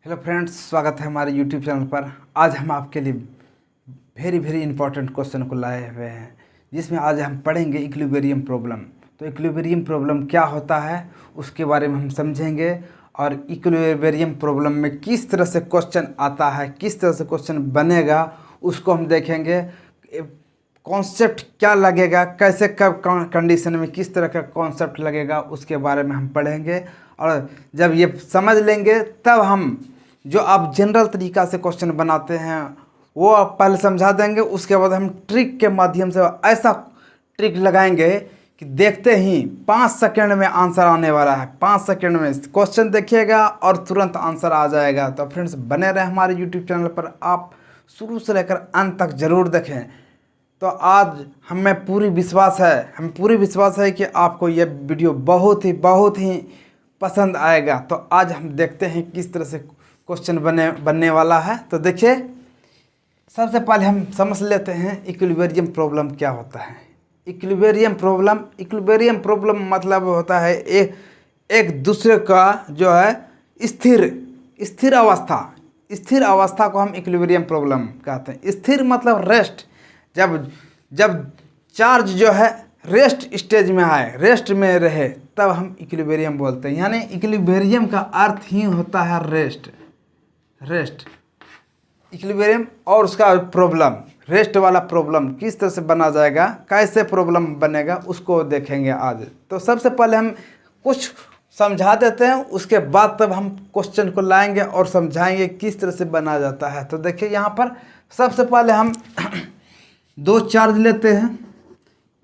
Hello friends, स्वागत है हमारे यूट्यूब चैनल पर। आज हम आपके लिए वेरी इंपॉर्टेंट क्वेश्चन को लाए हुए हैं, जिसमें आज हम पढ़ेंगे इक्विलिब्रियम प्रॉब्लम। तो इक्विलिब्रियम प्रॉब्लम क्या होता है उसके बारे में हम समझेंगे, और इक्विलिब्रियम प्रॉब्लम में किस तरह से क्वेश्चन आता है, किस तरह से क्वेश्चन बनेगा उसको हम देखेंगे। कॉन्सेप्ट क्या लगेगा, कैसे कब कंडीशन में किस तरह का कॉन्सेप्ट लगेगा उसके बारे में हम पढ़ेंगे। और जब ये समझ लेंगे तब हम जो आप जनरल तरीक़ा से क्वेश्चन बनाते हैं वो आप पहले समझा देंगे। उसके बाद हम ट्रिक के माध्यम से ऐसा ट्रिक लगाएंगे कि देखते ही 5 सेकंड में आंसर आने वाला है। 5 सेकंड में क्वेश्चन देखिएगा और तुरंत आंसर आ जाएगा। तो फ्रेंड्स, बने रहे हमारे यूट्यूब चैनल पर, आप शुरू से लेकर अंत तक ज़रूर देखें। तो आज हमें पूरी विश्वास है कि आपको ये वीडियो बहुत ही पसंद आएगा। तो आज हम देखते हैं किस तरह से क्वेश्चन बनने वाला है। तो देखिए, सबसे पहले हम समझ लेते हैं इक्विलिब्रियम प्रॉब्लम क्या होता है। इक्विलिब्रियम प्रॉब्लम मतलब होता है एक दूसरे का जो है स्थिर अवस्था को हम इक्विलिब्रियम प्रॉब्लम कहते हैं। स्थिर मतलब रेस्ट। जब चार्ज जो है रेस्ट स्टेज में आए, रेस्ट में रहे, तब हम इक्विलिब्रियम बोलते हैं। यानी इक्विलिब्रियम का अर्थ ही होता है रेस्ट। इक्विलिब्रियम और उसका प्रॉब्लम, रेस्ट वाला प्रॉब्लम किस तरह से बना जाएगा, कैसे प्रॉब्लम बनेगा उसको देखेंगे आज। तो सबसे पहले हम कुछ समझा देते हैं, उसके बाद तब हम क्वेश्चन को लाएंगे और समझाएंगे किस तरह से बना जाता है। तो देखिए, यहाँ पर सबसे पहले हम 2 चार्ज लेते हैं।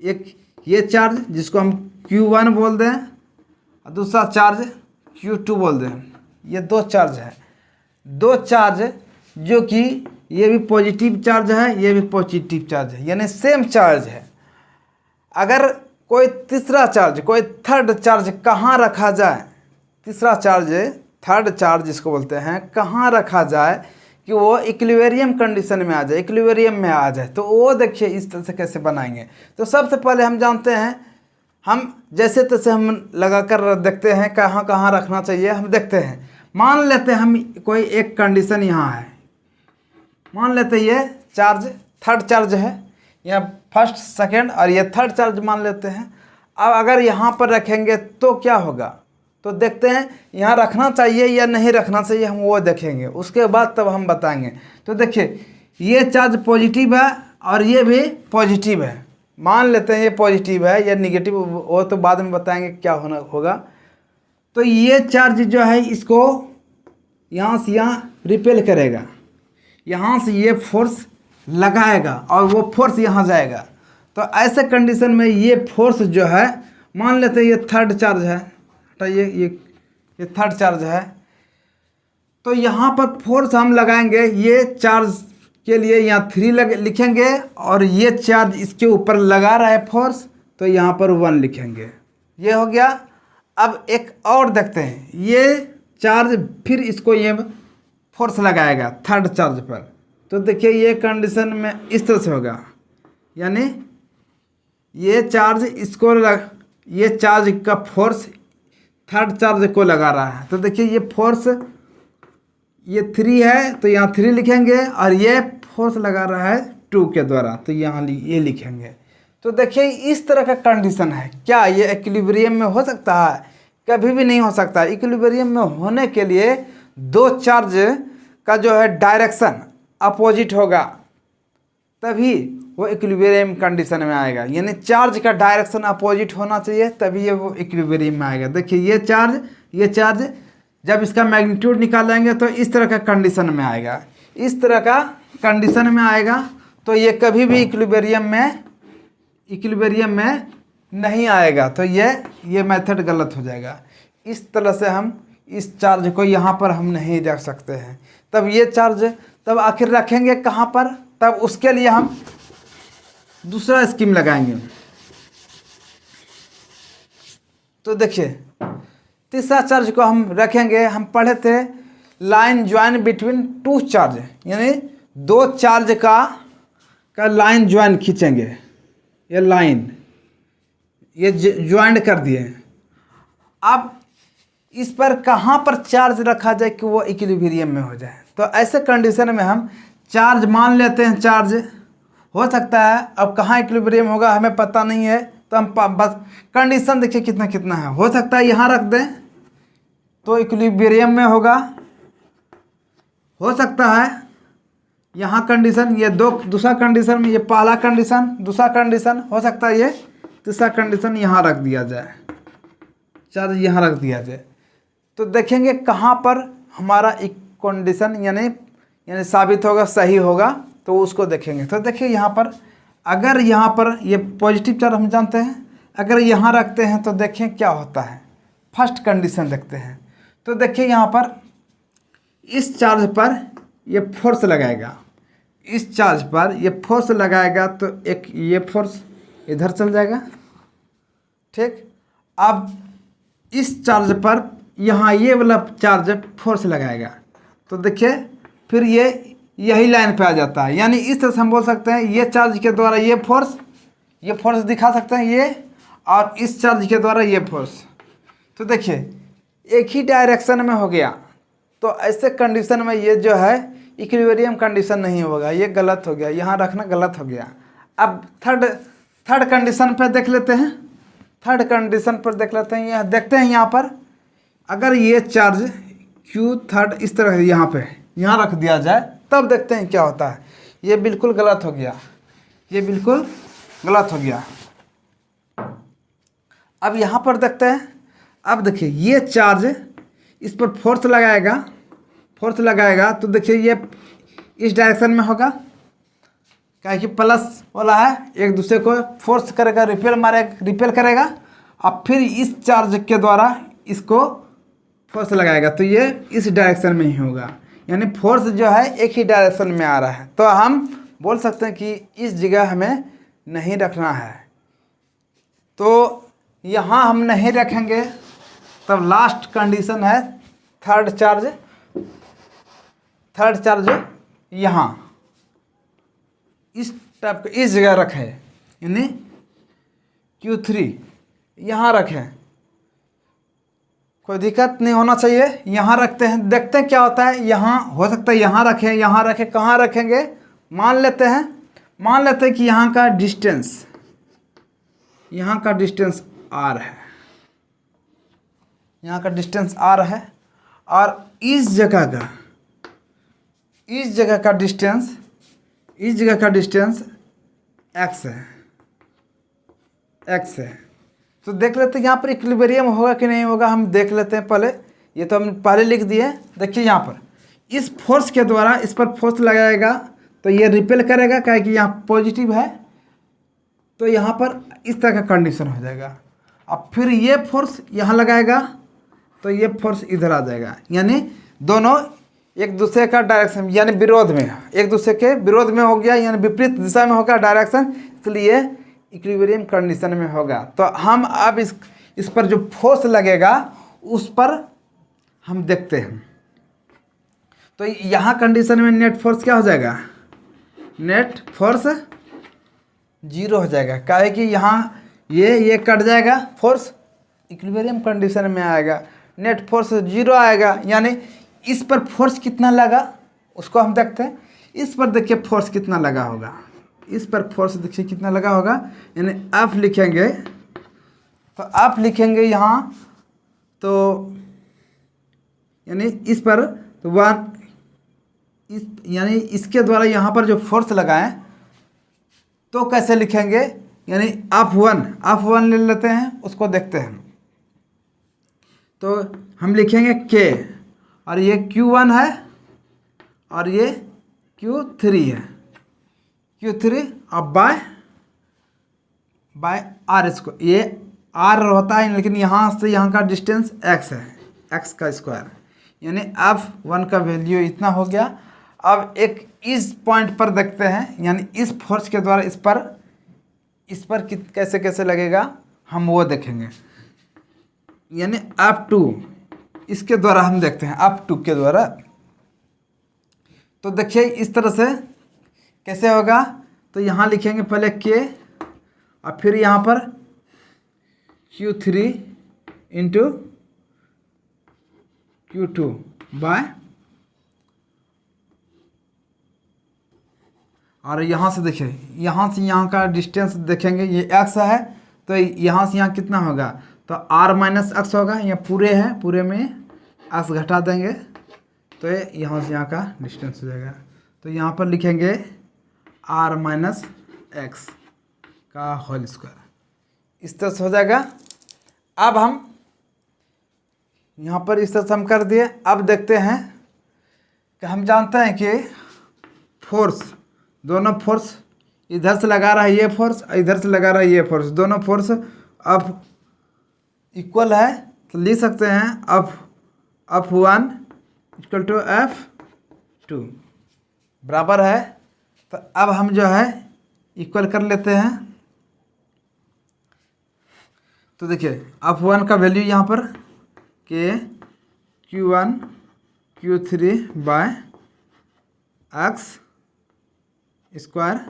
एक ये चार्ज जिसको हम Q1 बोल दें और दूसरा चार्ज Q2 बोल दें। ये 2 चार्ज है। 2 चार्ज जो कि ये भी पॉजिटिव चार्ज है, ये भी पॉजिटिव चार्ज है, यानी सेम चार्ज है। अगर कोई तीसरा चार्ज, कोई थर्ड चार्ज कहाँ रखा जाए, तीसरा चार्ज, थर्ड चार्ज जिसको बोलते हैं, कहाँ रखा जाए कि वो इक्विलिब्रियम कंडीशन में आ जाए, इक्विलिब्रियम में आ जाए, तो वो देखिए इस तरह से कैसे बनाएंगे। तो सबसे पहले हम जानते हैं, हम जैसे तैसे हम लगा कर देखते हैं कहाँ कहाँ रखना चाहिए। हम देखते हैं, मान लेते हैं हम कोई एक कंडीशन यहाँ है, मान लेते हैं ये चार्ज थर्ड चार्ज है, या फर्स्ट सेकेंड, और ये थर्ड चार्ज मान लेते हैं। अब अगर यहाँ पर रखेंगे तो क्या होगा, तो देखते हैं यहाँ रखना चाहिए या नहीं रखना चाहिए, हम वो देखेंगे। उसके बाद तब हम बताएंगे। तो देखिए, ये चार्ज पॉजिटिव है और ये भी पॉजिटिव है। मान लेते हैं ये पॉजिटिव है या निगेटिव, वो तो बाद में बताएंगे क्या होगा। तो ये चार्ज जो है इसको यहाँ से यहाँ रिपेल करेगा, यहाँ से ये फोर्स लगाएगा और वो फोर्स यहाँ जाएगा। तो ऐसे कंडीशन में ये फोर्स जो है, मान लेते हैं ये थर्ड चार्ज है, ये थर्ड चार्ज है, तो यहाँ पर फोर्स हम लगाएंगे। ये चार्ज के लिए यहाँ 3 लिखेंगे, और ये चार्ज इसके ऊपर लगा रहा है फोर्स, तो यहाँ पर 1 लिखेंगे। ये हो गया। अब एक और देखते हैं, ये चार्ज फिर इसको ये फोर्स लगाएगा थर्ड चार्ज पर। तो देखिए, ये कंडीशन में इस तरह से होगा, यानी ये चार्ज ये चार्ज का फोर्स थर्ड चार्ज को लगा रहा है। तो देखिए, ये फोर्स ये 3 है, तो यहाँ 3 लिखेंगे, और ये फोर्स लगा रहा है 2 के द्वारा, तो यहाँ ये लिखेंगे। तो देखिए, इस तरह का कंडीशन है। क्या ये इक्विलिब्रियम में हो सकता है? कभी भी नहीं हो सकता। इक्विलिब्रियम में होने के लिए 2 चार्ज का जो है डायरेक्शन अपोजिट होगा, तभी वो इक्विलिब्रियम कंडीशन में आएगा। यानी चार्ज का डायरेक्शन अपोजिट होना चाहिए, तभी ये वो इक्विलिब्रियम में आएगा। देखिए, ये चार्ज जब इसका मैग्नीट्यूड निकालेंगे तो इस तरह का कंडीशन में आएगा, इस तरह का कंडीशन में आएगा। तो ये कभी भी इक्विलिब्रियम में नहीं आएगा। तो ये मेथड गलत हो जाएगा। इस तरह से हम इस चार्ज को यहाँ पर हम नहीं रख सकते हैं। तब ये चार्ज तब आखिर रखेंगे कहाँ पर, तब उसके लिए हम दूसरा स्कीम लगाएंगे। तो देखिए, तीसरा चार्ज को हम रखेंगे। हम पढ़े थे लाइन ज्वाइन बिटवीन 2 चार्ज, यानी 2 चार्ज का लाइन ज्वाइन खींचेंगे। ये लाइन ये ज्वाइंट कर दिए। अब इस पर कहाँ पर चार्ज रखा जाए कि वो इक्विलिब्रियम में हो जाए। तो ऐसे कंडीशन में हम चार्ज मान लेते हैं, चार्ज हो सकता है, अब कहाँ इक्विलिब्रियम होगा हमें पता नहीं है, तो हम बस कंडीशन देखिए कितना कितना है। हो सकता है यहाँ रख दें तो इक्विलिब्रियम में होगा, हो सकता है यहाँ कंडीशन, ये दूसरा कंडीशन में, ये पहला कंडीशन, दूसरा कंडीशन, हो सकता है ये तीसरा कंडीशन यहाँ रख दिया जाए, चार्ज यहाँ रख दिया जाए। तो देखेंगे कहाँ पर हमारा एक कंडीशन यानी साबित होगा, सही होगा, तो उसको देखेंगे। तो देखिए यहाँ पर, अगर यहाँ पर ये पॉजिटिव चार्ज हम जानते हैं, अगर यहाँ रखते हैं तो देखें क्या होता है। फर्स्ट कंडीशन देखते हैं। तो देखिए यहाँ पर इस चार्ज पर ये फोर्स लगाएगा, इस चार्ज पर ये फोर्स लगाएगा, तो एक ये फोर्स इधर चल जाएगा, ठीक। अब इस चार्ज पर यहाँ ये वाला चार्ज फोर्स लगाएगा, तो देखिए फिर ये यही लाइन पे आ जाता है। यानी इस तरह से हम बोल सकते हैं ये चार्ज के द्वारा ये फोर्स दिखा सकते हैं ये, और इस चार्ज के द्वारा ये फोर्स। तो देखिए एक ही डायरेक्शन में हो गया। तो ऐसे कंडीशन में ये जो है इक्विलिब्रियम कंडीशन नहीं होगा, ये गलत हो गया, यहाँ रखना गलत हो गया। अब थर्ड कंडीशन पर देख लेते हैं। थर्ड कंडीशन पर देख लेते हैं, यहाँ देखते हैं, यहाँ पर अगर ये चार्ज Q थर्ड इस तरह यहाँ पे यहाँ रख दिया जाए, तब देखते हैं क्या होता है। ये बिल्कुल गलत हो गया, ये बिल्कुल गलत हो गया। अब यहाँ पर देखते हैं। अब देखिए ये चार्ज इस पर फोर्स लगाएगा, तो देखिए ये इस डायरेक्शन में होगा, क्या कि प्लस वाला है, एक दूसरे को फोर्स करेगा, रिपेल करेगा, और फिर इस चार्ज के द्वारा इसको फोर्स लगाएगा, तो ये इस डायरेक्शन में ही होगा। यानी फोर्स जो है एक ही डायरेक्शन में आ रहा है। तो हम बोल सकते हैं कि इस जगह हमें नहीं रखना है, तो यहाँ हम नहीं रखेंगे। तब लास्ट कंडीशन है थर्ड चार्ज यहाँ इस टाइप का इस जगह रखें, यानी Q3 यहाँ रखें, कोई दिक्कत नहीं होना चाहिए। यहाँ रखते हैं, देखते हैं क्या होता है। यहाँ हो सकता है यहाँ रखें, कहाँ रखेंगे, मान लेते हैं कि यहाँ का डिस्टेंस R है, यहाँ का डिस्टेंस R है, और इस जगह का डिस्टेंस x है। तो देख लेते हैं यहाँ पर इक्विलिब्रियम होगा कि नहीं होगा, हम देख लेते हैं पहले। ये तो हम पहले लिख दिए। देखिए यहाँ पर इस फोर्स के द्वारा इस पर फोर्स लगाएगा, तो ये रिपेल करेगा, क्या है कि यहाँ पॉजिटिव है, तो यहाँ पर इस तरह का कंडीशन हो जाएगा। अब फिर ये फोर्स यहाँ लगाएगा, तो ये फोर्स इधर आ जाएगा। यानी दोनों एक दूसरे का डायरेक्शन, यानी विरोध में, एक दूसरे के विरोध में हो गया, यानी विपरीत दिशा में होगा डायरेक्शन, इसलिए इक्विलिब्रियम कंडीशन में होगा। तो हम अब इस पर जो फोर्स लगेगा उस पर हम देखते हैं। तो यहाँ कंडीशन में नेट फोर्स क्या हो जाएगा, नेट फोर्स 0 हो जाएगा, क्या है कि यहाँ ये कट जाएगा, फोर्स इक्विलिब्रियम कंडीशन में आएगा, नेट फोर्स 0 आएगा। यानी इस पर फोर्स कितना लगा उसको हम देखते हैं। इस पर देखिए फोर्स कितना लगा होगा, इस पर फोर्स देखिए कितना लगा होगा। यानी F लिखेंगे, तो F लिखेंगे यहाँ, तो यानी इस पर तो यानी इसके द्वारा यहाँ पर जो फोर्स लगाएं तो कैसे लिखेंगे, यानी F1 ले लेते हैं, उसको देखते हैं। तो हम लिखेंगे K, और ये Q1 है, और ये Q3 है, Q3 अब बाय R इसको, ये R होता है, लेकिन यहाँ से यहाँ का डिस्टेंस x है, x का स्क्वायर, यानी F1 का वैल्यू इतना हो गया। अब एक इस पॉइंट पर देखते हैं, यानी इस फोर्स के द्वारा इस पर कैसे लगेगा हम वो देखेंगे। यानी F2 इसके द्वारा हम देखते हैं, F2 के द्वारा। तो देखिए इस तरह से कैसे होगा, तो यहाँ लिखेंगे पहले K, और फिर यहाँ पर Q3 इंटू Q2 बाय, और यहाँ से देखिए, यहाँ से यहाँ का डिस्टेंस देखेंगे, ये x है तो यहाँ से यहाँ कितना होगा, तो r माइनस एक्स होगा। ये पूरे हैं, पूरे में x घटा देंगे तो ये यहाँ से यहाँ का डिस्टेंस हो जाएगा। तो यहाँ पर लिखेंगे r माइनस एक्स का होल स्क्वायर, इस तरह से हो जाएगा। अब हम यहाँ पर इस तरह से हम कर दिए। अब देखते हैं कि हम जानते हैं कि फोर्स, दोनों फोर्स इधर से लगा रहा है ये फोर्स, इधर से लगा रहा है ये फोर्स, दोनों फोर्स अब इक्वल है तो लिख सकते हैं F1 इक्वल टू F2 बराबर है। तो अब हम जो है इक्वल कर लेते हैं। तो देखिए F1 का वैल्यू यहाँ पर के Q1 Q3 bye x square.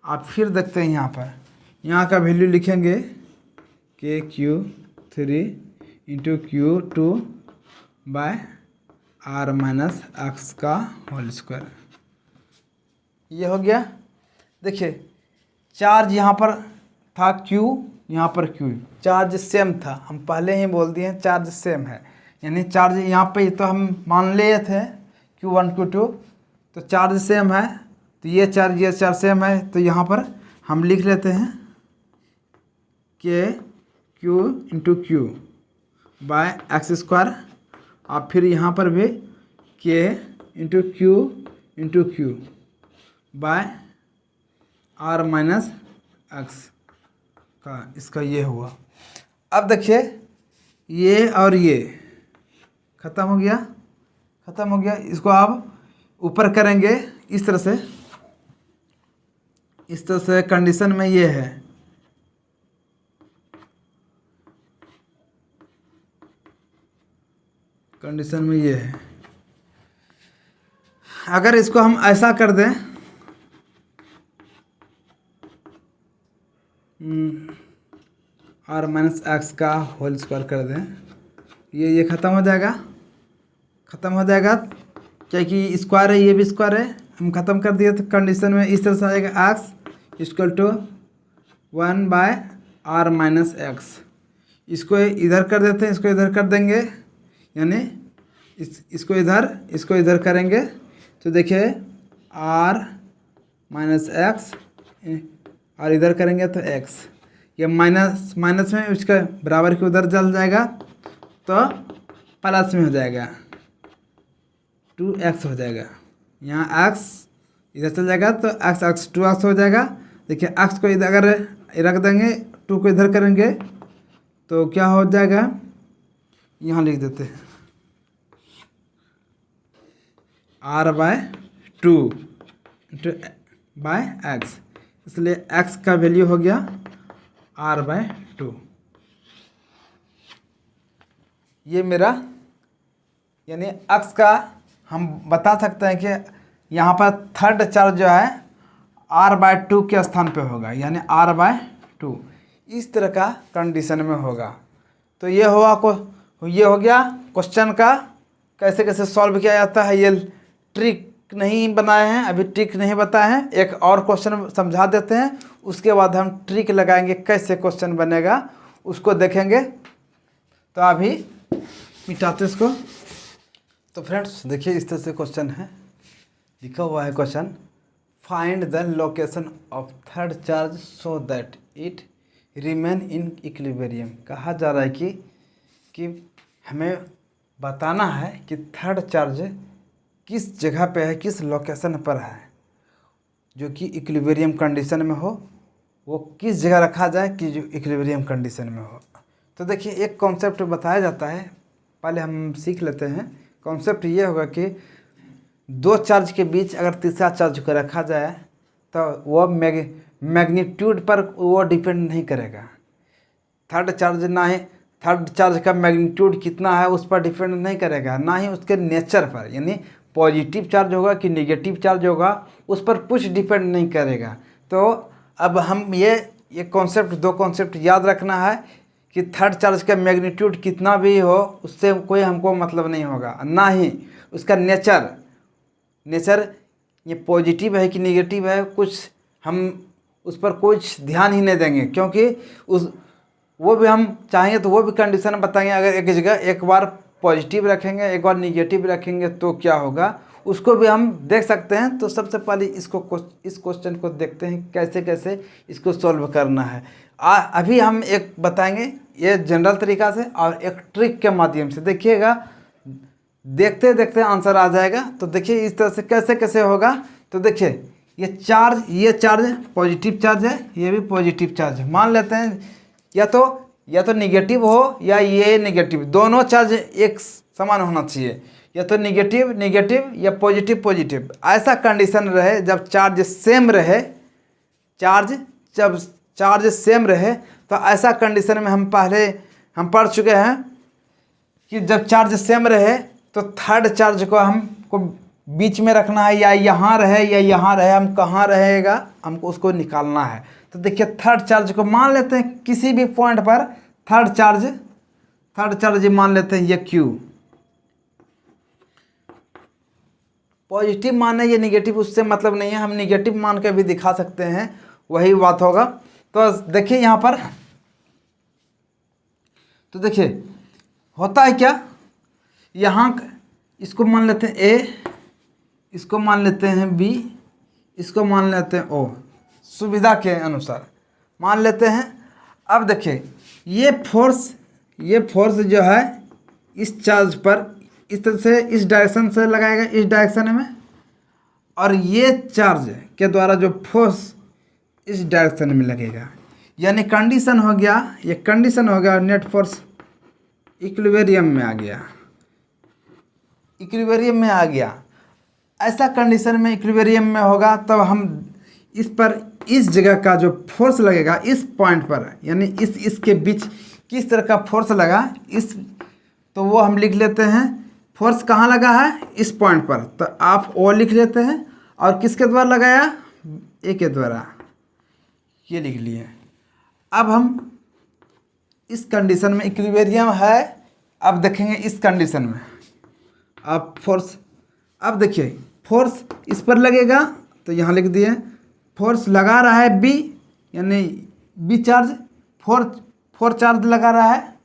आप फिर देखते हैं यहाँ का वैल्यू लिखेंगे के Q3 into Q2 by r minus x का होल स्क्वायर। ये हो गया। देखिए चार्ज यहाँ पर था Q, यहाँ पर Q, चार्ज सेम था, हम पहले ही बोल दिए चार्ज सेम है, यानी चार्ज यहाँ पे तो हम मान लिए थे Q1 Q2, तो चार्ज सेम है, तो ये चार्ज सेम है। तो यहाँ पर हम लिख लेते हैं k Q into Q by x square, और फिर यहाँ पर भी k into Q by r minus x का, इसका ये हुआ। अब देखिए ये और ये ख़त्म हो गया, इसको आप ऊपर करेंगे इस तरह से कंडीशन में ये है, कंडीशन में ये है। अगर इसको हम ऐसा कर दें, r माइनस एक्स का होल स्क्वायर कर दें, ये ख़त्म हो जाएगा, क्योंकि स्क्वायर है, ये भी स्क्वायर है, हम ख़त्म कर दिए। तो कंडीशन में इस तरह से आएगा x equal to 1 by r minus x. इसको इधर कर देते हैं, इसको इधर कर देंगे, यानी इसको इधर करेंगे तो देखिए r माइनस एक्स, और इधर करेंगे तो x, ये माइनस में उसका बराबर के उधर चल जाएगा तो प्लस में हो जाएगा, 2x हो जाएगा। यहाँ x इधर चल जाएगा तो x 2x हो जाएगा। देखिए x को इधर अगर रख देंगे, 2 को इधर करेंगे तो क्या हो जाएगा, यहाँ लिख देते हैं r बाय 2 बाय एक्स, इसलिए x का वैल्यू हो गया r बाय 2। ये मेरा यानी x का हम बता सकते हैं कि यहाँ पर थर्ड चार्ज जो है r बाय 2 के स्थान पे होगा, यानी r बाय 2 इस तरह का कंडीशन में होगा। तो ये हो गया क्वेश्चन का कैसे सॉल्व किया जाता है। ये ट्रिक नहीं बनाए हैं, अभी ट्रिक नहीं बताए हैं, एक और क्वेश्चन समझा देते हैं, उसके बाद हम ट्रिक लगाएंगे कैसे क्वेश्चन बनेगा उसको देखेंगे। तो अभी मिटाते इसको। तो फ्रेंड्स देखिए इस तरह से क्वेश्चन है, लिखा हुआ है question, find the location of third charge so that it remain in equilibrium. कहा जा रहा है कि हमें बताना है कि थर्ड चार्ज किस जगह पे है, किस लोकेशन पर है जो कि इक्विलिब्रियम कंडीशन में हो, वो किस जगह रखा जाए कि जो इक्विलिब्रियम कंडीशन में हो। तो देखिए एक कॉन्सेप्ट बताया जाता है, पहले हम सीख लेते हैं। कॉन्सेप्ट ये होगा कि दो चार्ज के बीच अगर तीसरा चार्ज को रखा जाए तो वो मैग्नीट्यूड पर वो डिपेंड नहीं करेगा। थर्ड चार्ज का मैग्नीट्यूड कितना है उस पर डिपेंड नहीं करेगा, ना ही उसके नेचर पर, यानी पॉजिटिव चार्ज होगा कि नेगेटिव चार्ज होगा उस पर कुछ डिपेंड नहीं करेगा। तो अब हम ये कॉन्सेप्ट, दो कॉन्सेप्ट याद रखना है कि थर्ड चार्ज का मैग्नीट्यूड कितना भी हो उससे कोई हमको मतलब नहीं होगा, ना ही उसका नेचर ये पॉजिटिव है कि नेगेटिव है, कुछ हम उस पर कुछ ध्यान ही नहीं देंगे, क्योंकि वो भी हम चाहेंगे तो वो भी कंडीशन बताएंगे। अगर एक जगह एक बार पॉजिटिव रखेंगे एक बार निगेटिव रखेंगे तो क्या होगा, उसको भी हम देख सकते हैं। तो सबसे पहले इस क्वेश्चन को देखते हैं कैसे कैसे इसको सॉल्व करना है। अभी हम एक बताएंगे ये जनरल तरीका से और एक ट्रिक के माध्यम से, देखिएगा देखते देखते आंसर आ जाएगा। तो देखिए इस तरह से कैसे कैसे होगा। तो देखिए ये चार्ज पॉजिटिव चार्ज है, ये भी पॉजिटिव चार्ज है। मान लेते हैं या तो निगेटिव हो या ये निगेटिव, दोनों चार्ज एक समान होना चाहिए, या तो निगेटिव या पॉजिटिव। ऐसा कंडीशन रहे जब चार्ज सेम रहे, जब चार्ज सेम रहे, तो ऐसा कंडीशन में हम पढ़ चुके हैं कि जब चार्ज सेम रहे तो थर्ड चार्ज को हमको बीच में रखना है, या यहाँ रहे या यहाँ रहे, हम कहाँ रहेगा हमको उसको निकालना है। तो देखिए थर्ड चार्ज को मान लेते हैं किसी भी पॉइंट पर, थर्ड चार्ज मान लेते हैं ये Q। पॉजिटिव माने ये निगेटिव उससे मतलब नहीं है, हम निगेटिव मान के भी दिखा सकते हैं, वही बात होगा। तो देखिए यहाँ पर, तो देखिए होता है क्या, यहाँ इसको मान लेते हैं A, इसको मान लेते हैं B, इसको मान लेते हैं O, सुविधा के अनुसार मान लेते हैं। अब देखिए ये फोर्स जो है इस चार्ज पर इस तरह से इस डायरेक्शन से लगाएगा, इस डायरेक्शन में, और ये चार्ज के द्वारा जो फोर्स इस डायरेक्शन में लगेगा, यानी कंडीशन हो गया, ये कंडीशन हो गया नेट फोर्स इक्विलिब्रियम में आ गया। ऐसा कंडीशन में इक्विलिब्रियम में होगा तब हम इस पर इस जगह का जो फोर्स लगेगा इस पॉइंट पर, यानी इसके बीच किस तरह का फोर्स लगा तो वो हम लिख लेते हैं। फोर्स कहाँ लगा है, इस पॉइंट पर, तो आप O लिख लेते हैं, और किसके द्वारा लगाया, A के द्वारा, ये लिख लिए। अब हम इस कंडीशन में इक्विलिब्रियम है, अब देखेंगे इस कंडीशन में अब फोर्स, अब देखिए फोर्स इस पर लगेगा, तो यहाँ लिख दिए फोर्स लगा रहा है B, यानी B चार्ज, फोर चार्ज लगा रहा है,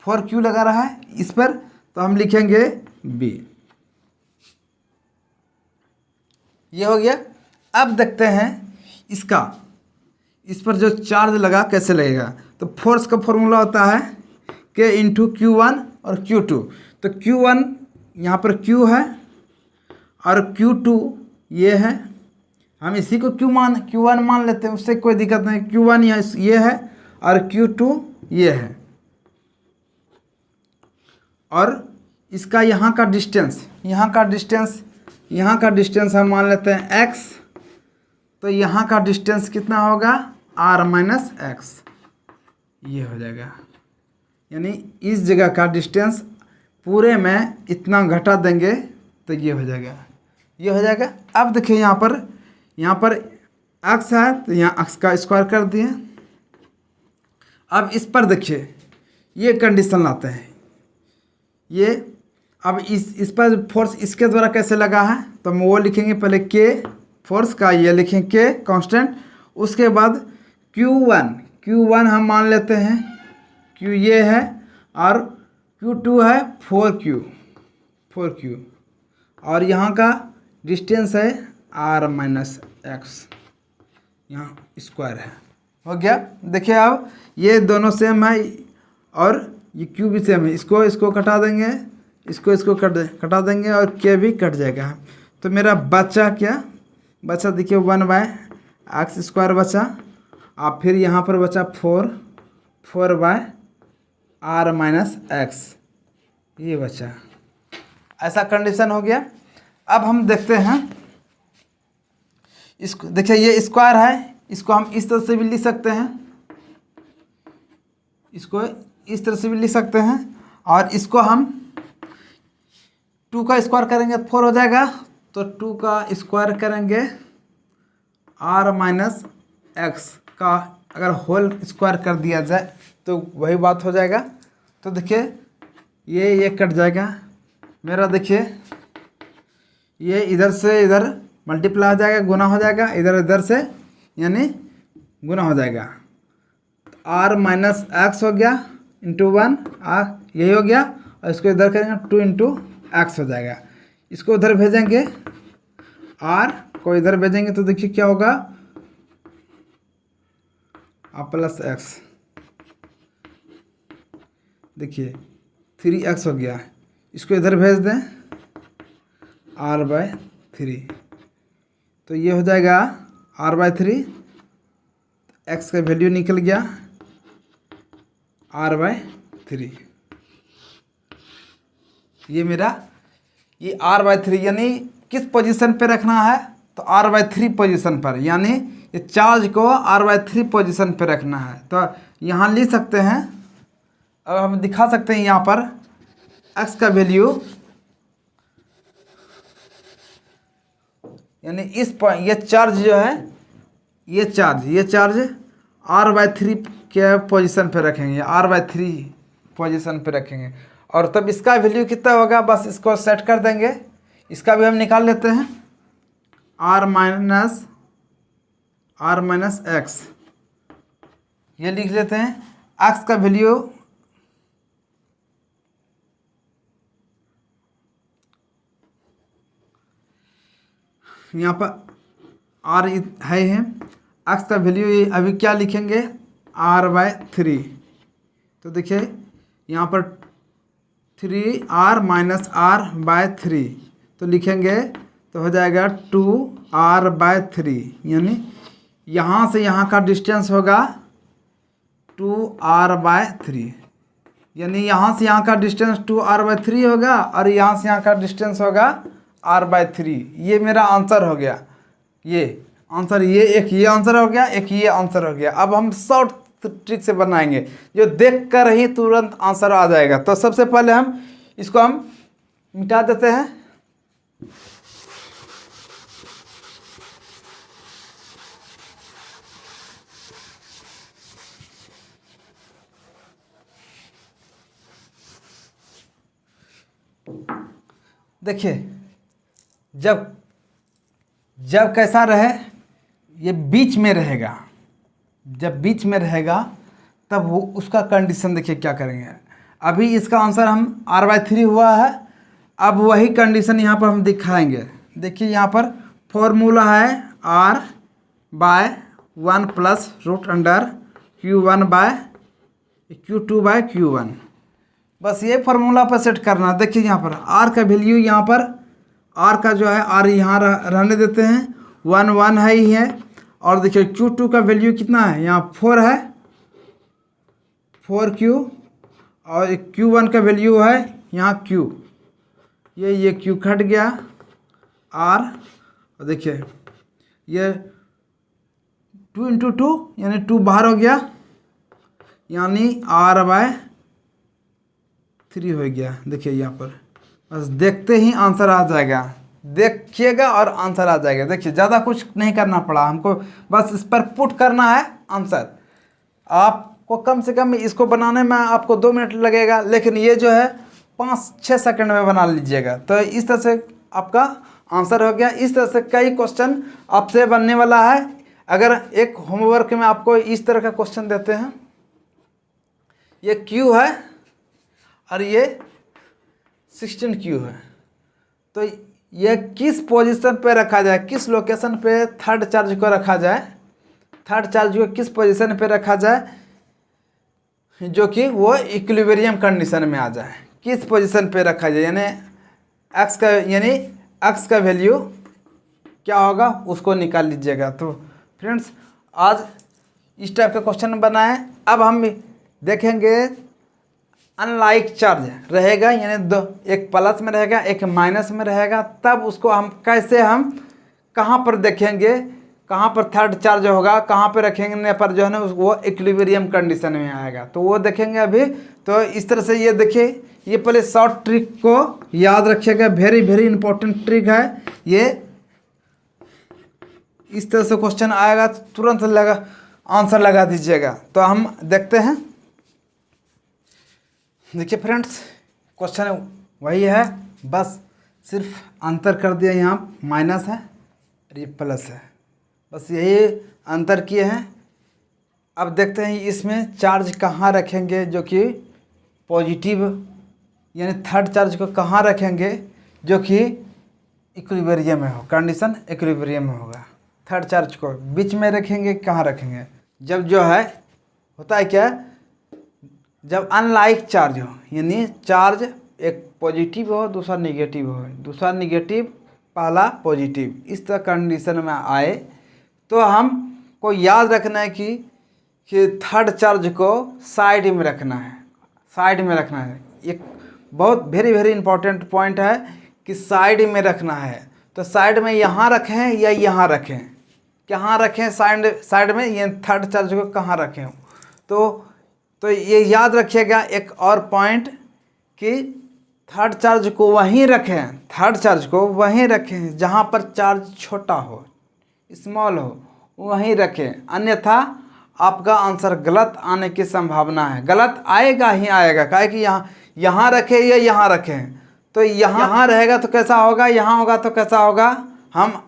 4Q लगा रहा है इस पर, तो हम लिखेंगे B। ये हो गया। अब देखते हैं इस पर जो चार्ज लगा कैसे लगेगा। तो फोर्स का फॉर्मूला होता है K इंटू Q1 और Q2। तो Q1 यहाँ पर Q है और Q2 ये है, हम इसी को Q1 मान लेते हैं, उससे कोई दिक्कत नहीं। Q1 ये है और Q2 ये है, और इसका यहाँ का डिस्टेंस हम मान लेते हैं x, तो यहाँ का डिस्टेंस कितना होगा, r माइनस एक्स, ये हो जाएगा। यानी इस जगह का डिस्टेंस पूरे में इतना घटा देंगे तो ये हो जाएगा। अब देखिए यहाँ पर x है, तो यहाँ x का स्क्वायर कर दिए। अब इस पर देखिए ये कंडीशन लाते हैं, ये अब इस पर फोर्स इसके द्वारा कैसे लगा है, तो हम वो लिखेंगे पहले K फोर्स का, ये लिखेंगे K कांस्टेंट, उसके बाद Q1 हम मान लेते हैं Q ये है, और Q2 है 4Q, और यहाँ का डिस्टेंस है r माइनस एक्स, यहाँ स्क्वायर है, हो गया। देखिए अब ये दोनों सेम है और ये Q भी सेम है, इसको कटा देंगे, इसको कटा देंगे, और K भी कट जाएगा। तो मेरा बचा देखिए 1/x² बचा, और फिर यहाँ पर बचा 4/r माइनस एक्स, ये बचा। ऐसा कंडीशन हो गया। अब हम देखते हैं इसको, देखिए ये स्क्वायर है, इसको हम इस तरह से भी लिख सकते हैं, और इसको हम 2 का स्क्वायर करेंगे तो 4 हो जाएगा, तो 2 का स्क्वायर करेंगे r माइनस एक्स का अगर होल स्क्वायर कर दिया जाए तो वही बात हो जाएगा। तो देखिए ये कट जाएगा मेरा, देखिए ये इधर से इधर मल्टीप्लाई हो जाएगा, गुना हो जाएगा, इधर इधर से यानी गुना हो जाएगा। आर माइनस एक्स हो गया इंटू 1, यही हो गया, और इसको इधर करेंगे 2 इंटू एक्स हो जाएगा। इसको उधर भेजेंगे, आर को इधर भेजेंगे तो देखिए क्या होगा, प्लस एक्स, देखिए 3x हो गया। इसको इधर भेज दें r/3, तो ये हो जाएगा r/3, x का वैल्यू निकल गया r/3। ये मेरा ये r/3 यानी किस पोजीशन पे रखना है, तो r/3 पोजीशन पर, यानी ये चार्ज को r/3 पोजीशन पे रखना है। तो यहाँ लिख सकते हैं, अब हम दिखा सकते हैं यहाँ पर x का वैल्यू, यानी इस ये चार्ज जो है, ये चार्ज r/3 के पोजीशन पे रखेंगे, r/3 पोजीशन पे रखेंगे, और तब इसका वैल्यू कितना होगा, बस इसको सेट कर देंगे। इसका भी हम निकाल लेते हैं, r माइनस एक्स, ये लिख लेते हैं। x का वैल्यू यहाँ पर r है, x का वैल्यू अभी क्या लिखेंगे, r/3। तो देखिए यहाँ पर 3r माइनस r/3, तो लिखेंगे तो हो जाएगा 2r/3, यानी यहाँ से यहाँ का डिस्टेंस होगा 2r/3, यानी यहाँ से यहाँ का डिस्टेंस 2r/3 होगा, और यहाँ से यहाँ का डिस्टेंस होगा r/3। ये मेरा आंसर हो गया, ये आंसर, ये आंसर हो गया, एक ये आंसर हो गया। अब हम शॉर्ट ट्रिक से बनाएंगे जो देख कर ही तुरंत आंसर आ जाएगा। तो सबसे पहले इसको हम मिटा देते हैं। देखिए जब कैसा रहे, ये बीच में रहेगा, जब बीच में रहेगा तब वो उसका कंडीशन देखिए क्या करेंगे। अभी इसका आंसर हम r/3 हुआ है, अब वही कंडीशन यहाँ पर हम दिखाएंगे। देखिए यहाँ पर फॉर्मूला है r/1 प्लस √Q1/Q2/Q1, बस ये फार्मूला पर सेट करना। देखिए यहाँ पर r का वैल्यू, यहाँ पर r का जो है r यहाँ रहने देते हैं, 1 है ही है। और देखिए Q2 का वैल्यू कितना है, यहाँ 4 है, 4Q, और Q1 का वैल्यू है यहाँ Q, ये Q कट गया R, और देखिए ये 2 इंटू 2 यानी 2 बाहर हो गया, यानी r/3 हो गया। देखिए यहाँ पर बस देखते ही आंसर आ जाएगा, देखिएगा और आंसर आ जाएगा। देखिए ज़्यादा कुछ नहीं करना पड़ा हमको, बस इस पर पुट करना है आंसर। आपको कम से कम इसको बनाने में आपको 2 मिनट लगेगा, लेकिन ये जो है 5-6 सेकंड में बना लीजिएगा। तो इस तरह से आपका आंसर हो गया। इस तरह से कई क्वेश्चन आपसे बनने वाला है। अगर एक होमवर्क में आपको इस तरह का क्वेश्चन देते हैं, ये Q है और ये 16Q है, तो ये किस पोजीशन पे रखा जाए, किस लोकेशन पे थर्ड चार्ज को रखा जाए, थर्ड चार्ज को किस पोजीशन पे रखा जाए जो कि वो इक्विलिब्रियम कंडीशन में आ जाए, किस पोजीशन पे रखा जाए, यानी एक्स का वैल्यू क्या होगा उसको निकाल लीजिएगा। तो फ्रेंड्स आज इस टाइप का क्वेश्चन बनाएं। अब हम देखेंगे अनलाइक चार्ज रहेगा, यानी दो, एक प्लस में रहेगा एक माइनस में रहेगा, तब उसको हम कैसे कहाँ पर देखेंगे, कहाँ पर थर्ड चार्ज होगा, कहाँ पर रखेंगे पर जो है ना वो इक्विलिब्रियम कंडीशन में आएगा, तो वो देखेंगे अभी। तो इस तरह से ये देखिए, ये पहले शॉर्ट ट्रिक को याद रखिएगा, वेरी वेरी इंपॉर्टेंट ट्रिक है ये। इस तरह से क्वेश्चन आएगा तुरंत आंसर लगा दीजिएगा। तो हम देखते हैं देखिए फ्रेंड्स, क्वेश्चन वही है, बस सिर्फ अंतर कर दिया, यहाँ माइनस है और ये प्लस है, बस यही अंतर किए हैं। अब देखते हैं इसमें चार्ज कहाँ रखेंगे जो कि पॉजिटिव, यानी थर्ड चार्ज को कहाँ रखेंगे जो कि इक्विलिब्रियम में हो, कंडीशन इक्विलिब्रियम में होगा। थर्ड चार्ज को बीच में रखेंगे, कहाँ रखेंगे? जब जो है होता है क्या, जब अनलाइक चार्ज हो, यानी चार्ज एक पॉजिटिव हो दूसरा निगेटिव हो, दूसरा निगेटिव पहला पॉजिटिव, इस तरह कंडीशन में आए तो हमको याद रखना है कि थर्ड चार्ज को साइड में रखना है, साइड में रखना है। एक बहुत वेरी इंपॉर्टेंट पॉइंट है कि साइड में रखना है। तो साइड में यहाँ रखें या यहाँ रखें, कहाँ रखें? साइड में, ये थर्ड चार्ज को कहाँ रखें? तो ये याद रखिएगा एक और पॉइंट कि थर्ड चार्ज को वहीं रखें, थर्ड चार्ज को वहीं रखें जहाँ पर चार्ज छोटा हो, स्मॉल हो, वहीं रखें, अन्यथा आपका आंसर गलत आने की संभावना है। गलत आएगा ही आएगा, काहे कि यहाँ रखें या यहाँ रखें, तो यहाँ रहेगा तो कैसा होगा, यहाँ होगा तो कैसा होगा। हम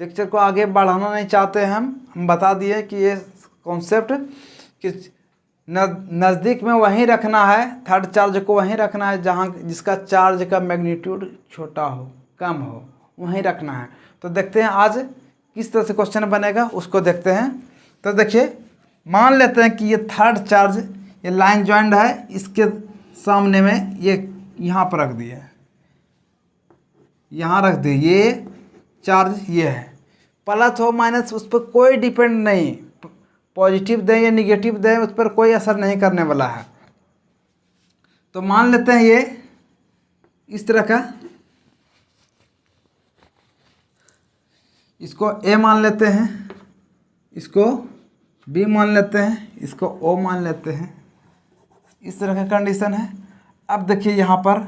लेक्चर को आगे बढ़ाना नहीं चाहते हैं, हम बता दिए कि ये कॉन्सेप्ट कि नज़दीक में वहीं रखना है, थर्ड चार्ज को वहीं रखना है जहाँ जिसका चार्ज का मैग्नीट्यूड छोटा हो, कम हो, वहीं रखना है। तो देखते हैं आज किस तरह से क्वेश्चन बनेगा, उसको देखते हैं। तो देखिए, मान लेते हैं कि ये थर्ड चार्ज, ये लाइन जॉइंट है, इसके सामने में ये यहाँ पर रख दिए, यहाँ रख दिए, ये चार्ज ये है, प्लस हो माइनस उस पर कोई डिपेंड नहीं, पॉजिटिव दें या निगेटिव दें उस पर कोई असर नहीं करने वाला है। तो मान लेते हैं ये इस तरह का, इसको ए मान लेते हैं, इसको बी मान लेते हैं, इसको ओ मान लेते हैं, इस तरह का कंडीशन है। अब देखिए यहाँ पर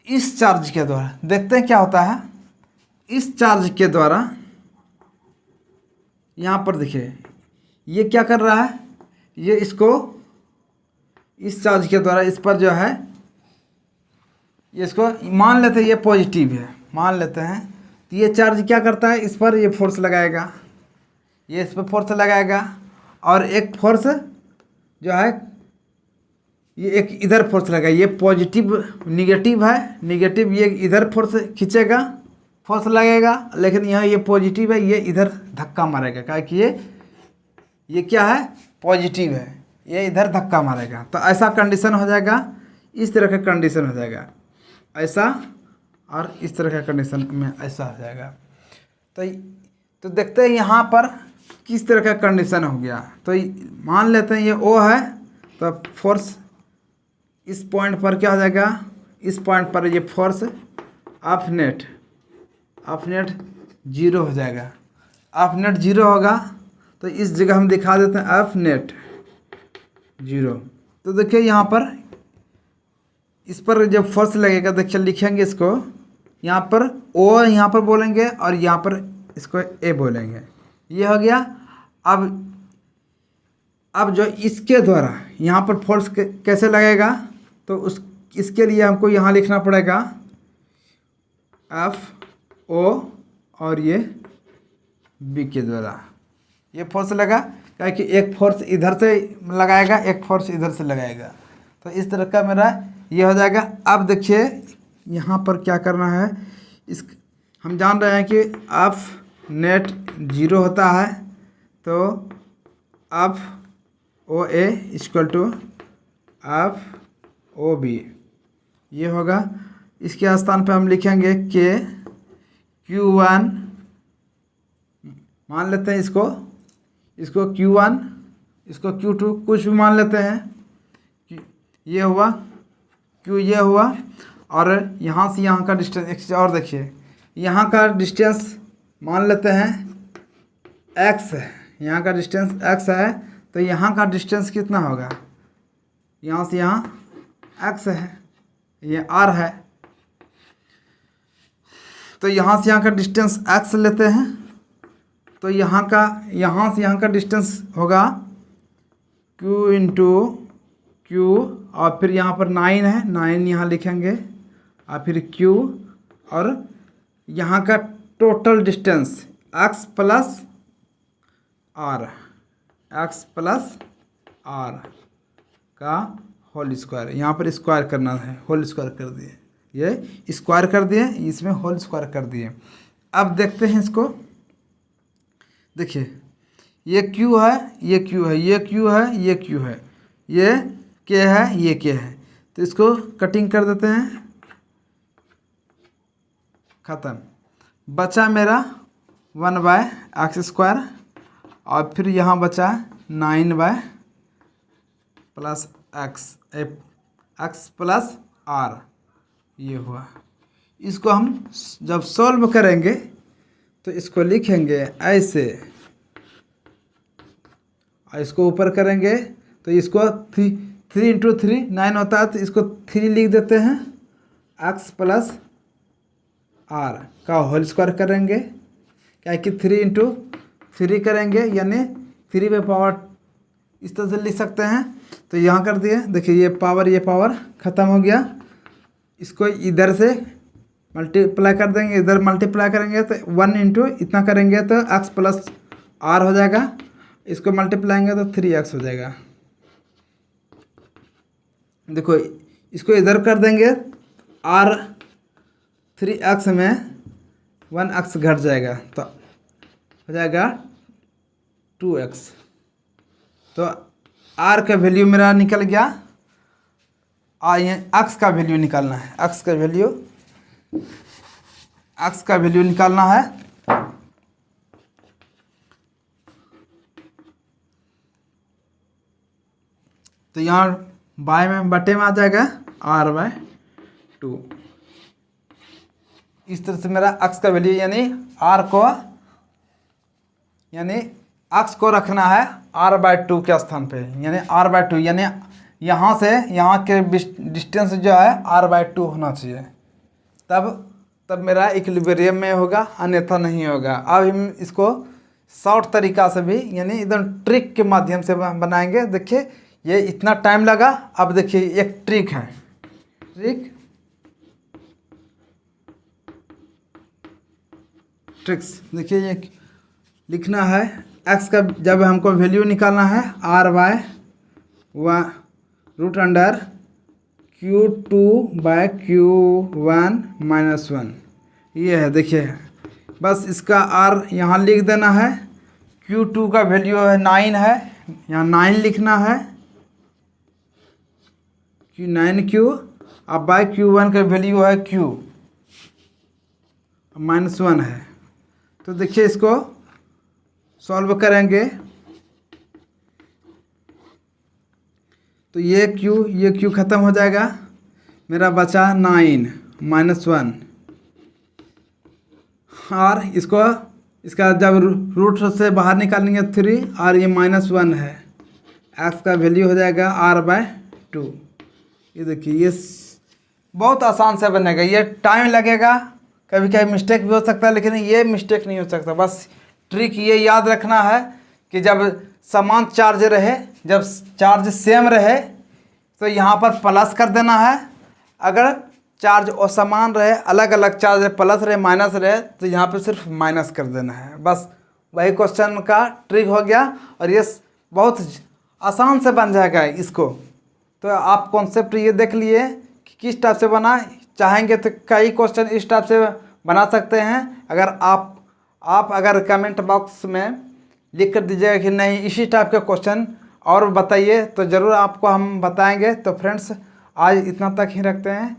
इस चार्ज के द्वारा देखते हैं क्या होता है। इस चार्ज के द्वारा यहाँ पर देखिए ये क्या कर रहा है, ये इसको इस चार्ज के द्वारा इस पर जो है, इसको मान लेते हैं ये पॉजिटिव है, मान लेते हैं, तो ये चार्ज क्या करता है, इस पर ये फोर्स लगाएगा, ये इस पर फोर्स लगाएगा, और एक फोर्स जो है ये एक इधर फोर्स लगाएगा, ये पॉजिटिव निगेटिव है, निगेटिव ये इधर फोर्स खींचेगा, फोर्स लगेगा, लेकिन यहाँ ये पॉजिटिव है, ये इधर धक्का मारेगा, क्या कि ये क्या है, पॉजिटिव है, ये इधर धक्का मारेगा। तो ऐसा कंडीशन हो जाएगा, इस तरह का कंडीशन हो जाएगा, ऐसा, और इस तरह का कंडीशन में ऐसा हो जाएगा। तो देखते हैं यहाँ पर किस तरह का कंडीशन हो गया। तो मान लेते हैं ये ओ है, तो फोर्स इस पॉइंट पर क्या हो जाएगा, इस पॉइंट पर ये फोर्स ऑफ नेट जीरो हो जाएगा, ऑफ नेट जीरो होगा। तो इस जगह हम दिखा देते हैं ऑफ नेट जीरो। तो देखिए यहाँ पर इस पर जब फोर्स लगेगा, देखिए लिखेंगे इसको, यहाँ पर ओ यहाँ पर बोलेंगे और यहाँ पर इसको ए बोलेंगे, ये हो गया। अब जो इसके द्वारा यहाँ पर फोर्स कैसे लगेगा, तो इसके लिए हमको यहाँ लिखना पड़ेगा एफ ओ और ये बी के द्वारा ये फोर्स लगा, क्या कि एक फोर्स इधर से लगाएगा, एक फोर्स इधर से लगाएगा। तो इस तरह का मेरा ये हो जाएगा। अब देखिए यहाँ पर क्या करना है, हम जान रहे हैं कि एफ नेट जीरो होता है, तो F O A equal to F O B ये होगा। इसके स्थान पे हम लिखेंगे के Q1, मान लेते हैं इसको Q1, इसको Q2, कुछ भी मान लेते हैं, ये हुआ Q, ये हुआ, और यहाँ से यहाँ का डिस्टेंस एक चीज़ और देखिए, यहाँ का डिस्टेंस मान लेते हैं x है, यहाँ का डिस्टेंस x है, तो यहाँ का डिस्टेंस कितना होगा, यहाँ से यहाँ x है, ये r है, तो यहाँ से यहाँ का डिस्टेंस x लेते हैं, तो यहाँ से यहाँ का डिस्टेंस होगा Q इंटू Q और फिर यहाँ पर 9 है, 9 यहाँ लिखेंगे और फिर Q और यहाँ का total distance x plus r, x plus r का होल स्क्वायर, यहाँ पर स्क्वायर करना है, होल स्क्वायर कर दिए, ये स्क्वायर कर दिए, इसमें होल स्क्वायर कर दिए। अब देखते हैं इसको, देखिए ये Q है, ये Q है, ये Q है, ये Q है, ये K है, ये K है, तो इसको कटिंग कर देते हैं, ख़त्म। बचा मेरा 1/x² और फिर यहाँ बचा 9 प्लस x प्लस r, ये हुआ। इसको हम जब सॉल्व करेंगे तो इसको लिखेंगे ऐसे, और इसको ऊपर करेंगे तो इसको 3 इंटू 3 9 होता है, तो इसको 3 लिख देते हैं, x प्लस r का होल स्क्वायर करेंगे, क्या कि 3 इंटू 3 करेंगे यानी 3 पे पावर इस तरह से लिख सकते हैं। तो यहाँ कर दिए, देखिए ये पावर ख़त्म हो गया। इसको इधर से मल्टीप्लाई कर देंगे, इधर मल्टीप्लाई करेंगे तो 1 इंटू इतना करेंगे तो x प्लस r हो जाएगा, इसको मल्टीप्लाएंगे तो 3x हो जाएगा। देखो इसको इधर कर देंगे, r 3x में 1x घट जाएगा तो हो जाएगा 2x। तो r का वैल्यू मेरा निकल गया, और ये x का वैल्यू निकालना है, x का वैल्यू निकालना है। तो यहाँ बाय में बटे में आ जाएगा r/2। इस तरह से मेरा x का वैल्यू यानी x को रखना है r/2 के स्थान पे, यानी r/2 यानी यहाँ से यहाँ के डिस्टेंस जो है r/2 होना चाहिए, तब मेरा इक्विलिब्रियम में होगा, अन्यथा नहीं होगा। अब हम इसको शॉर्ट तरीका से भी यानी एकदम ट्रिक के माध्यम से बनाएंगे। देखिए ये इतना टाइम लगा, अब देखिए एक ट्रिक है, ट्रिक्स देखिए, ये लिखना है x का जब हमको वैल्यू निकालना है r/√Q2/Q1 - 1, ये है। देखिए बस इसका r यहाँ लिख देना है, Q2 का वैल्यू है 9 है, यहाँ 9 लिखना है, Q9Q, अब Q1 का वैल्यू है Q -1 है। तो देखिए इसको सॉल्व करेंगे तो ये Q ख़त्म हो जाएगा, मेरा बचा 9 -1, और इसका जब रूट से बाहर निकालेंगे 3 और ये -1 है, x का वैल्यू हो जाएगा r/2। ये देखिए ये बहुत आसान से बनेगा, ये टाइम लगेगा, कभी कभी मिस्टेक भी हो सकता है, लेकिन ये मिस्टेक नहीं हो सकता। बस ट्रिक ये याद रखना है कि जब समान चार्ज रहे, जब चार्ज सेम रहे तो यहाँ पर प्लस कर देना है, अगर चार्ज असमान रहे, अलग अलग चार्ज रहे, प्लस रहे माइनस रहे, तो यहाँ पे सिर्फ माइनस कर देना है। बस वही क्वेश्चन का ट्रिक हो गया, और ये बहुत आसान से बन जाएगा इसको। तो आप कॉन्सेप्ट ये देख लिए कि किस टाइप से बना, चाहेंगे तो कई क्वेश्चन इस टाइप से बना सकते हैं। अगर आप अगर कमेंट बॉक्स में लिख कर दीजिएगा कि नहीं इसी टाइप के क्वेश्चन और बताइए, तो ज़रूर आपको हम बताएंगे। तो फ्रेंड्स आज इतना तक ही रखते हैं।